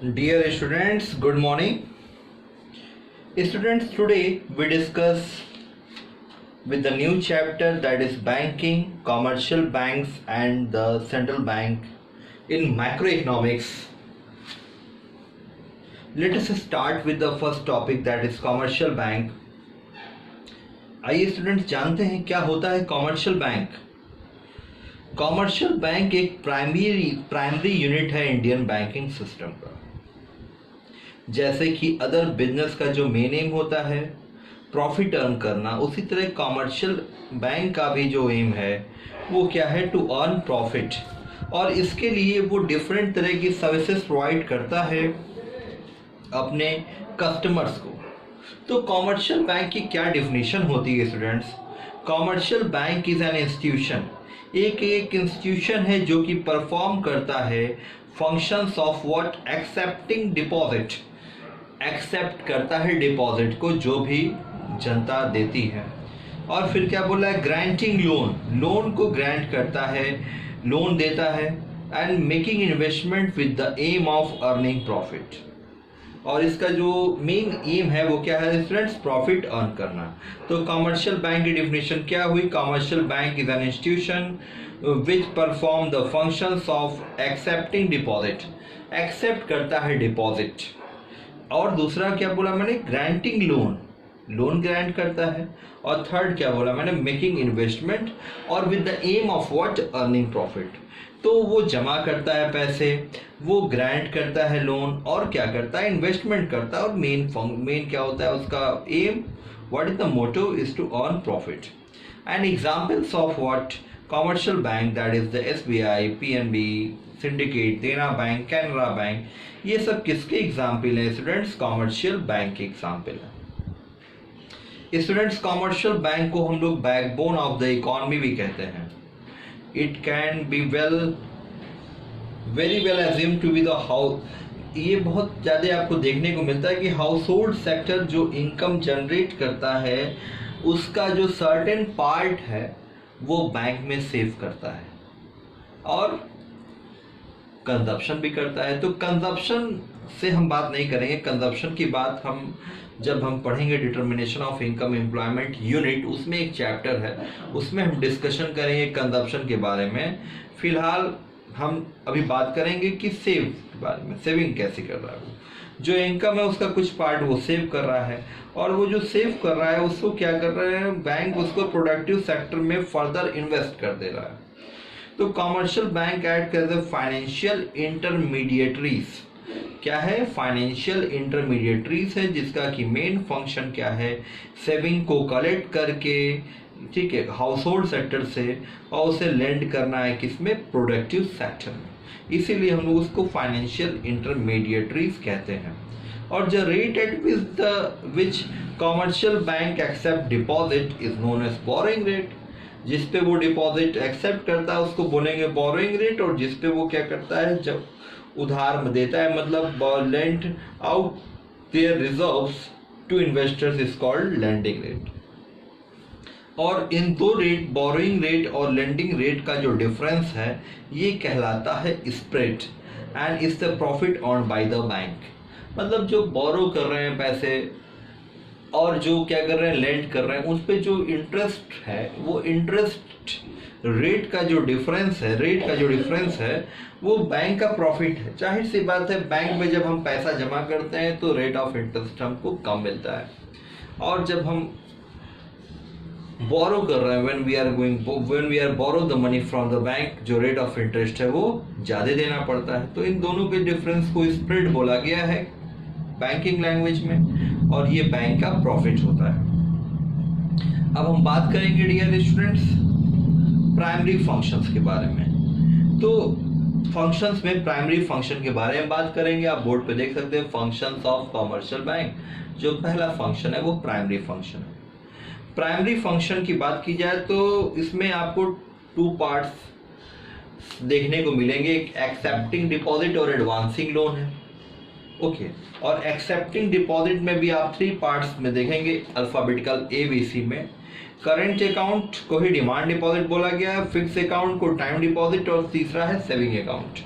Dear students, good morning. Students, today we discuss with the new chapter, that is banking, commercial banks and the central bank in macroeconomics. Let us start with the first topic, that is commercial bank. आइए students जानते हैं क्या होता है commercial bank. Commercial bank एक primary unit है Indian banking system का। जैसे कि अदर बिजनेस का जो मेन एम होता है प्रॉफिट अर्न करना, उसी तरह कॉमर्शियल बैंक का भी जो एम है वो क्या है, टू अर्न प्रॉफिट। और इसके लिए वो डिफरेंट तरह की सर्विसेज प्रोवाइड करता है अपने कस्टमर्स को। तो कॉमर्शियल बैंक की क्या डिफिनीशन होती है students? Commercial bank is an institution, एक इंस्टीट्यूशन है जो कि परफॉर्म करता है functions of what, accepting deposit, accept करता है डिपॉजिट को जो भी जनता देती है। और फिर क्या बोला है, ग्रांटिंग लोन, लोन को ग्रांट करता है, लोन देता है, and making investment with the aim of earning profit. और इसका जो मेन एम है वो क्या है स्टूडेंट्स, प्रॉफिट अर्न करना। तो कॉमर्शियल बैंक की डिफिनेशन क्या हुई? Commercial bank is an institution which perform the functions of accepting deposit, accept करता है डिपॉजिट। और दूसरा क्या बोला मैंने, ग्रांटिंग लोन, लोन ग्रांट करता है। और थर्ड क्या बोला मैंने, मेकिंग इन्वेस्टमेंट और with the aim of what, earning profit. तो वो जमा करता है पैसे, वो ग्रांट करता है लोन, और क्या करता है, इन्वेस्टमेंट करता है। और मेन क्या होता है उसका aim, what is the motto, is to earn profit. And examples of what commercial bank, that is the SBI, PNB, Syndicate, Dena bank, Canara bank, ये सब किसके एग्जाम्पल है स्टूडेंट्स? कॉमर्शियल बैंक के एग्जाम्पल है। स्टूडेंट्स कॉमर्शियल बैंक को हम लोग बैकबोन ऑफ द इकोनॉमी भी कहते हैं। It can be very well assume to be the house. ये बहुत ज़्यादा आपको देखने को मिलता है कि हाउस होल्ड सेक्टर जो इनकम जनरेट करता है उसका जो सर्टेन पार्ट है वो बैंक में सेव करता है और कंजप्शन भी करता है। तो कंजप्शन से हम बात नहीं करेंगे, कंजप्शन की बात हम जब हम पढ़ेंगे determination of income employment unit, उसमें एक चैप्टर है, उसमें हम डिस्कशन करेंगे कंजप्शन के बारे में। फिलहाल हम अभी बात करेंगे कि सेव के बारे में, सेविंग कैसे कर रहा है वो, जो इनकम है उसका कुछ पार्ट वो सेव कर रहा है, और वो जो सेव कर रहा है उसको क्या कर रहे हैं बैंक, उसको प्रोडक्टिव सेक्टर में फर्दर इन्वेस्ट कर दे रहा है। तो कॉमर्शियल बैंक एक्ट करते हैं फाइनेंशियल इंटरमीडिएटरीज। क्या है? फाइनेंशियल इंटरमीडिएटरीज है, जिसका कि मेन फंक्शन क्या है, सेविंग को कलेक्ट करके, ठीक है, हाउस होल्ड सेक्टर से, और उसे लेंड करना है किसमें, प्रोडक्टिव सेक्टर में। इसीलिए हम लोग उसको फाइनेंशियल इंटरमीडिएटरीज कहते हैं। और the rate at which commercial bank accept deposit is known as borrowing rate. जिस पे वो डिपॉजिट एक्सेप्ट करता है उसको बोलेंगे बोरोइंग रेट, और जिस पे वो क्या करता है, जब उधार देता है, मतलब lend out their reserves to investors, is called lending rate. और इन दो रेट, बोरोइंग रेट और लेंडिंग रेट का जो डिफरेंस है ये कहलाता है spread, and is the profit earned by the bank. मतलब जो बोरो कर रहे हैं पैसे और जो क्या कर रहे हैं, लेंड कर रहे हैं, उस पे जो इंटरेस्ट है, वो इंटरेस्ट रेट का जो डिफरेंस है, रेट का जो डिफरेंस है वो बैंक का प्रॉफिट है। जाहिर सी बात है, बैंक में जब हम पैसा जमा करते हैं तो रेट ऑफ इंटरेस्ट हमको कम मिलता है, और जब हम बोरो कर रहे हैं, when we are borrow the money from the bank, जो रेट ऑफ इंटरेस्ट है वो ज़्यादा देना पड़ता है। तो इन दोनों के डिफरेंस को स्प्रेड बोला गया है बैंकिंग लैंग्वेज में, और ये बैंक का प्रॉफिट होता है। अब हम बात करेंगे डियर स्टूडेंट्स प्राइमरी फंक्शंस के बारे में। तो फंक्शंस में प्राइमरी फंक्शन के बारे में बात करेंगे। आप बोर्ड पे देख सकते हैं फंक्शंस ऑफ कॉमर्शियल बैंक। जो पहला फंक्शन है वो प्राइमरी फंक्शन है। प्राइमरी फंक्शन की बात की जाए तो इसमें आपको टू पार्ट्स देखने को मिलेंगे, एक एक्सेप्टिंग डिपॉजिट और एडवांसिंग लोन है। ओके, और एक्सेप्टिंग डिपॉजिट में भी आप थ्री पार्ट्स में देखेंगे अल्फाबेटिकल ABC में। करंट अकाउंट को ही डिमांड डिपॉजिट बोला गया है, फिक्स अकाउंट को टाइम डिपॉजिट, और तीसरा है सेविंग अकाउंट।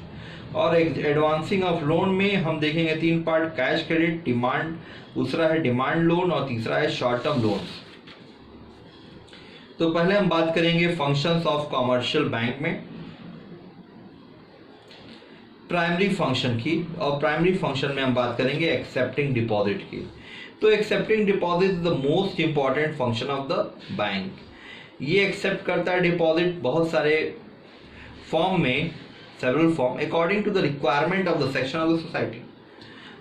और एडवांसिंग ऑफ लोन में हम देखेंगे 3 पार्ट, कैश क्रेडिट, डिमांड, दूसरा है डिमांड लोन और तीसरा है शॉर्ट टर्म लोन्स। तो पहले हम बात करेंगे फंक्शंस ऑफ कमर्शियल बैंक में प्राइमरी फंक्शन की, और प्राइमरी फंक्शन में हम बात करेंगे एक्सेप्टिंग डिपॉजिट की। तो accepting deposit is the most important function of the bank. ये एक्सेप्ट करता है डिपॉजिट बहुत सारे फॉर्म में, several form according to the requirement of the section of the society.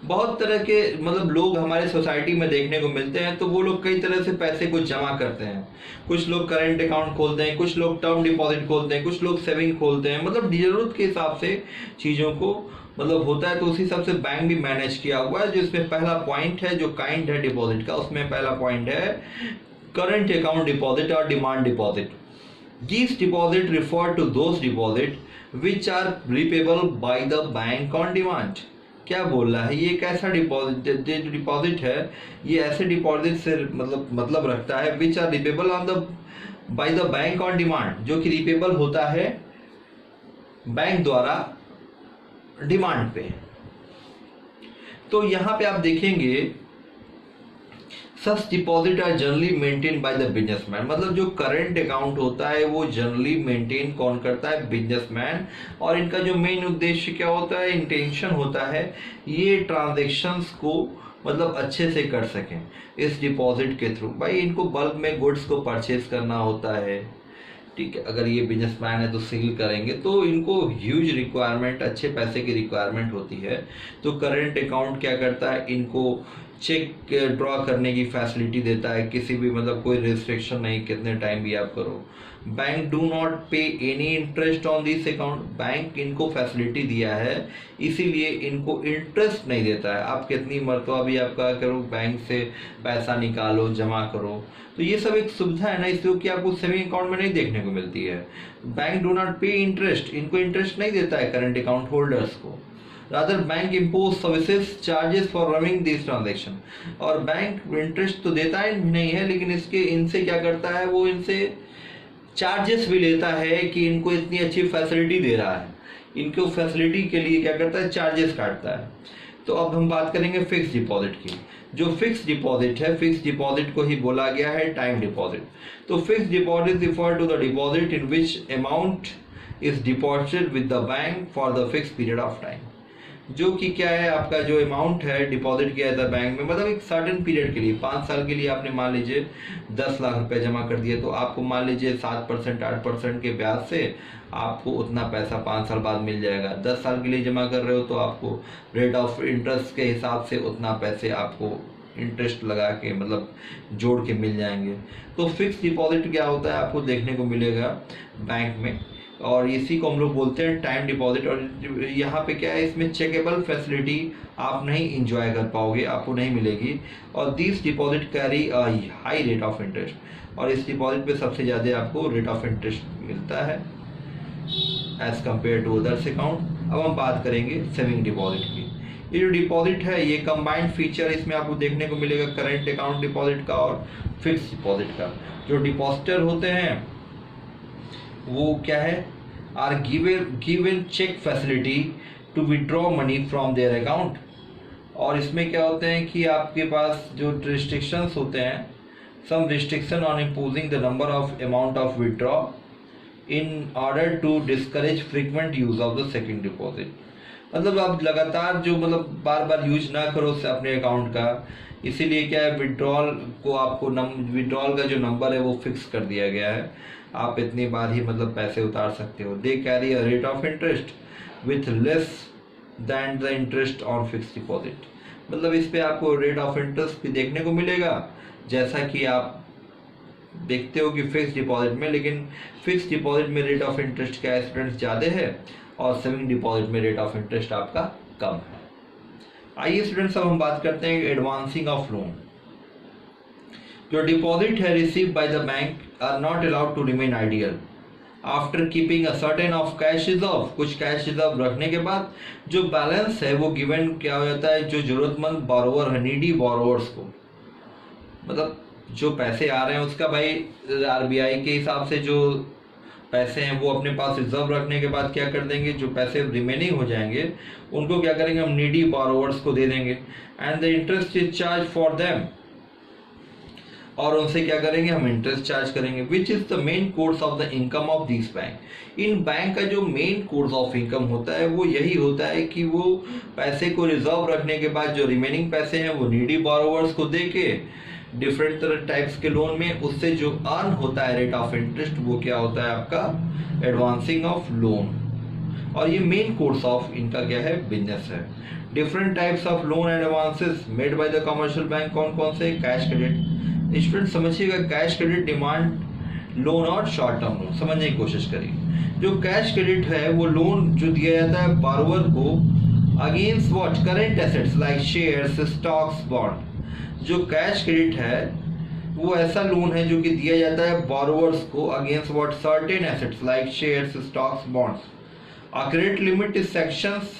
बहुत तरह के मतलब लोग हमारे सोसाइटी में देखने को मिलते हैं, तो वो लोग कई तरह से पैसे को जमा करते हैं। कुछ लोग करेंट अकाउंट खोलते हैं, कुछ लोग टर्म डिपॉजिट खोलते हैं, कुछ लोग सेविंग खोलते हैं, मतलब जरूरत के हिसाब से चीज़ों को मतलब होता है। तो उसी हिसाब से बैंक भी मैनेज किया हुआ है। जिसमें पहला पॉइंट है जो काइंड है डिपॉजिट का, उसमें पहला पॉइंट है करंट अकाउंट डिपॉजिट और demand deposit. These deposit refer to those deposit which are repayable by the bank on demand। क्या बोल रहा है, ये एक ऐसा डिपॉजिट, जो डिपॉजिट है ये ऐसे डिपॉजिट से मतलब रखता है which are repayable on the by the bank on demand, जो कि रिपेबल होता है बैंक द्वारा डिमांड पे। तो यहाँ पे आप देखेंगे such deposit are generally maintain by the businessman, मतलब जो करंट अकाउंट होता है वो जनरली मेंटेन कौन करता है, बिजनेसमैन। और इनका जो मेन उद्देश्य क्या होता है, इंटेंशन होता है ये ट्रांजैक्शंस को मतलब अच्छे से कर सकें इस डिपॉजिट के थ्रू। भाई इनको बल्क में गुड्स को परचेज करना होता है, ठीक है। अगर ये बिजनेसमैन है तो सेल करेंगे, तो इनको ह्यूज रिक्वायरमेंट, अच्छे पैसे की रिक्वायरमेंट होती है। तो करंट अकाउंट क्या करता है, इनको चेक ड्रॉ करने की फैसिलिटी देता है, किसी भी मतलब कोई रिस्ट्रिक्शन नहीं, कितने टाइम भी आप करो। बैंक डू नॉट पे any interest on this account, bank इनको फैसिलिटी दिया है इसीलिए इनको इंटरेस्ट नहीं देता है। आप कितनी मरतबा भी आप क्या करो, बैंक से पैसा निकालो, जमा करो, तो ये सब एक सुविधा है ना, इसलिए कि आपको सेविंग अकाउंट में नहीं देखने को मिलती है। बैंक डू नॉट पे इंटरेस्ट, इनको इंटरेस्ट नहीं देता है करंट अकाउंट होल्डर्स को। Rather bank impose services charges for running this transaction, और बैंक इंटरेस्ट तो देता है नहीं है, लेकिन इसके इनसे क्या करता है, वो इनसे चार्जेस भी लेता है कि इनको इतनी अच्छी फैसिलिटी दे रहा है, इनको फैसिलिटी के लिए क्या करता है, चार्जेस काटता है। तो अब हम बात करेंगे फिक्स डिपॉजिट की। जो फिक्स डिपॉजिट है, फिक्स डिपॉजिट को ही बोला गया है टाइम डिपॉजिट। तो fix deposit refer to the deposit in which amount is deposited with the bank for the fix period of time, जो कि क्या है, आपका जो अमाउंट है डिपॉजिट किया था बैंक में, मतलब एक सर्टेन पीरियड के लिए, 5 साल के लिए आपने मान लीजिए 10 लाख रुपए जमा कर दिए, तो आपको मान लीजिए 7% 8% के ब्याज से आपको उतना पैसा 5 साल बाद मिल जाएगा। 10 साल के लिए जमा कर रहे हो तो आपको रेट ऑफ इंटरेस्ट के हिसाब से उतना पैसे आपको इंटरेस्ट लगा के मतलब जोड़ के मिल जाएंगे। तो फिक्स डिपॉजिट क्या होता है आपको देखने को मिलेगा बैंक में, और इसी को हम लोग बोलते हैं टाइम डिपॉजिट। और यहाँ पे क्या है, इसमें चेकेबल फैसिलिटी आप नहीं इंजॉय कर पाओगे, आपको नहीं मिलेगी। और this deposit carry a high rate of interest, और इस डिपॉजिट पे सबसे ज़्यादा आपको रेट ऑफ इंटरेस्ट मिलता है as compare to others account. अब हम बात करेंगे सेविंग डिपॉजिट की। ये जो डिपॉजिट है ये कंबाइंड फीचर इसमें आपको देखने को मिलेगा करंट अकाउंट डिपॉजिट का और फिक्स डिपॉजिट का। जो डिपॉजिटर होते हैं वो क्या है, are given cheque facility to withdraw money from their account. और इसमें क्या होते हैं कि आपके पास जो रिस्ट्रिक्शंस होते हैं, some restriction on imposing the number of amount of withdraw in order to discourage frequent use of the second deposit. मतलब आप लगातार जो मतलब बार बार यूज ना करो अपने अकाउंट का, इसीलिए क्या है, विड्रॉल को आपको विड्रॉल का जो नंबर है वो फिक्स कर दिया गया है, आप इतनी बार ही मतलब पैसे उतार सकते हो। They carry a rate of interest with less than the interest on fix deposit, मतलब इस पे आपको रेट ऑफ इंटरेस्ट भी देखने को मिलेगा जैसा कि आप देखते हो कि फिक्स डिपॉजिट में, लेकिन फिक्स डिपॉजिट में रेट ऑफ इंटरेस्ट क्या है स्टूडेंट्स ज़्यादा है, और सेविंग डिपॉजिट में रेट ऑफ इंटरेस्ट आपका कम है। आइए स्टूडेंट्स अब हम बात करते हैं एडवांसिंग ऑफ लोन। जो डिपॉजिट है receive by the bank are not allowed to remain ideal after keeping a certain of cash reserve. कुछ कैश रिजर्व रखने के बाद जो बैलेंस है वो गिवन क्या हो जाता है, जो जरूरतमंद बोरोवर है, नीडी बोरोवर्स को, मतलब जो पैसे आ रहे हैं उसका भाई आरबीआई के हिसाब से जो पैसे हैं वो अपने पास रिजर्व रखने के बाद क्या कर देंगे, जो पैसे रिमेनिंग हो जाएंगे उनको क्या करेंगे, हम नीडी बोरोवर्स को दे देंगे and the interest is charge for them, और उनसे क्या करेंगे, हम इंटरेस्ट चार्ज करेंगे। Which is the main course of the income of this bank. In bank का जो मेन कोर्स ऑफ इनकम होता है वो यही होता है कि वो पैसे को रिजर्व रखने के बाद जो रिमेनिंग पैसे हैं वो नीडी बोरोवर्स को दे के डिफरेंट तरह टाइप्स के लोन में उससे जो अर्न होता है रेट ऑफ इंटरेस्ट वो क्या होता है आपका एडवांसिंग ऑफ लोन। और ये मेन कोर्स ऑफ इनका क्या है, बिजनेस है। Different types of loan and advances made by the commercial bank कौन कौन से, कैश क्रेडिट। स्टूडेंट समझिएगा, कैश क्रेडिट, डिमांड लोन और शॉर्ट टर्म लोन समझने की कोशिश करिए। जो कैश क्रेडिट है वो लोन जो दिया जाता है बारोवर को against what, current assets like shares, stocks, bond. जो कैश क्रेडिट है वो ऐसा लोन है जो कि दिया जाता है बोरोवर्स को against what, certain assets like shares, stocks, bonds. A credit limit is sections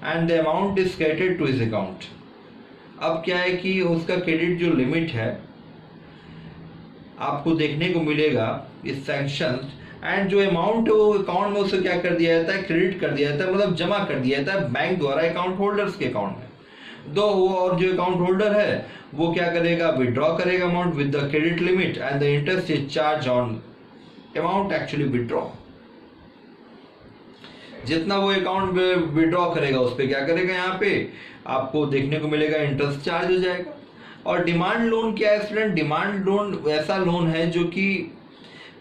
and the amount is credited to his account. अब क्या है कि उसका क्रेडिट जो लिमिट है आपको देखने को मिलेगा इस सैंक्शन, एंड जो अमाउंट है वो अकाउंट में उसे क्या कर दिया जाता है, क्रेडिट कर दिया जाता है, मतलब जमा कर दिया जाता है बैंक द्वारा अकाउंट होल्डर्स के अकाउंट में। दो वो और जो अकाउंट होल्डर है वो क्या करेगा, विड्रॉ करेगा amount with the credit limit and the interest is charge on amount actually withdraw. जितना वो अकाउंट विड्रॉ करेगा उस पर क्या करेगा, यहाँ पे आपको देखने को मिलेगा इंटरेस्ट चार्ज हो जाएगा। और डिमांड लोन क्या है स्टूडेंट, डिमांड लोन ऐसा लोन है जो कि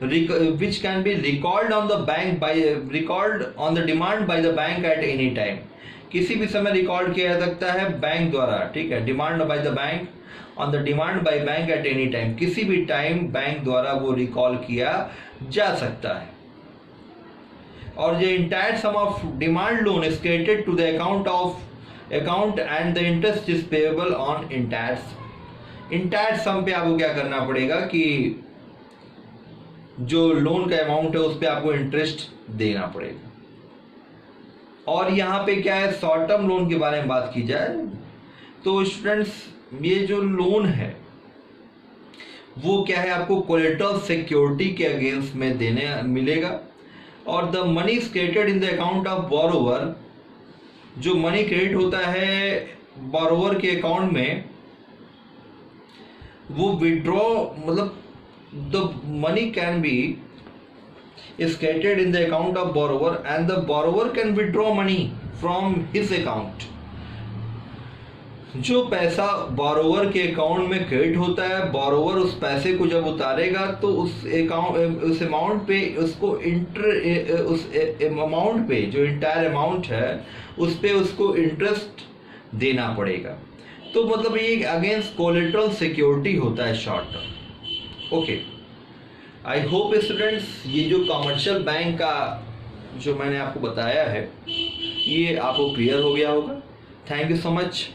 which can be record on the bank by, record on the demand by the bank at any time. किसी भी समय रिकॉर्ड किया जा सकता है बैंक द्वारा, ठीक है, demand by the bank on the demand by bank at any time, किसी भी टाइम बैंक द्वारा वो रिकॉल किया जा सकता है। और जो entire sum of demand loan is credited to the account and the interest is payable on entire sum पे आपको क्या करना पड़ेगा कि जो लोन का अमाउंट है उस पे आपको इंटरेस्ट देना पड़ेगा। और यहाँ पे क्या है, शॉर्ट टर्म लोन के बारे में बात की जाए तो स्टूडेंट्स ये जो लोन है वो क्या है, आपको कोलेटरल सिक्योरिटी के अगेंस्ट में देने मिलेगा। और the money is credited in the account of borrower. जो मनी क्रेडिट होता है बोरोवर के अकाउंट में वो विड्रॉ, मतलब the money can be is credited in the account of borrower and the borrower can withdraw money from his account। जो पैसा borrower के अकाउंट में क्रेडिट होता है, बोरोवर उस पैसे को जब उतारेगा तो उस अमाउंट पे उसको उस अमाउंट पे जो इंटायर अमाउंट है उस पे उसको इंटरेस्ट देना पड़ेगा। तो मतलब ये अगेंस्ट कोलेटरल सिक्योरिटी होता है short term. Okay, I hope students ये जो कमर्शियल बैंक का जो मैंने आपको बताया है ये आपको क्लियर हो गया होगा। Thank you so much.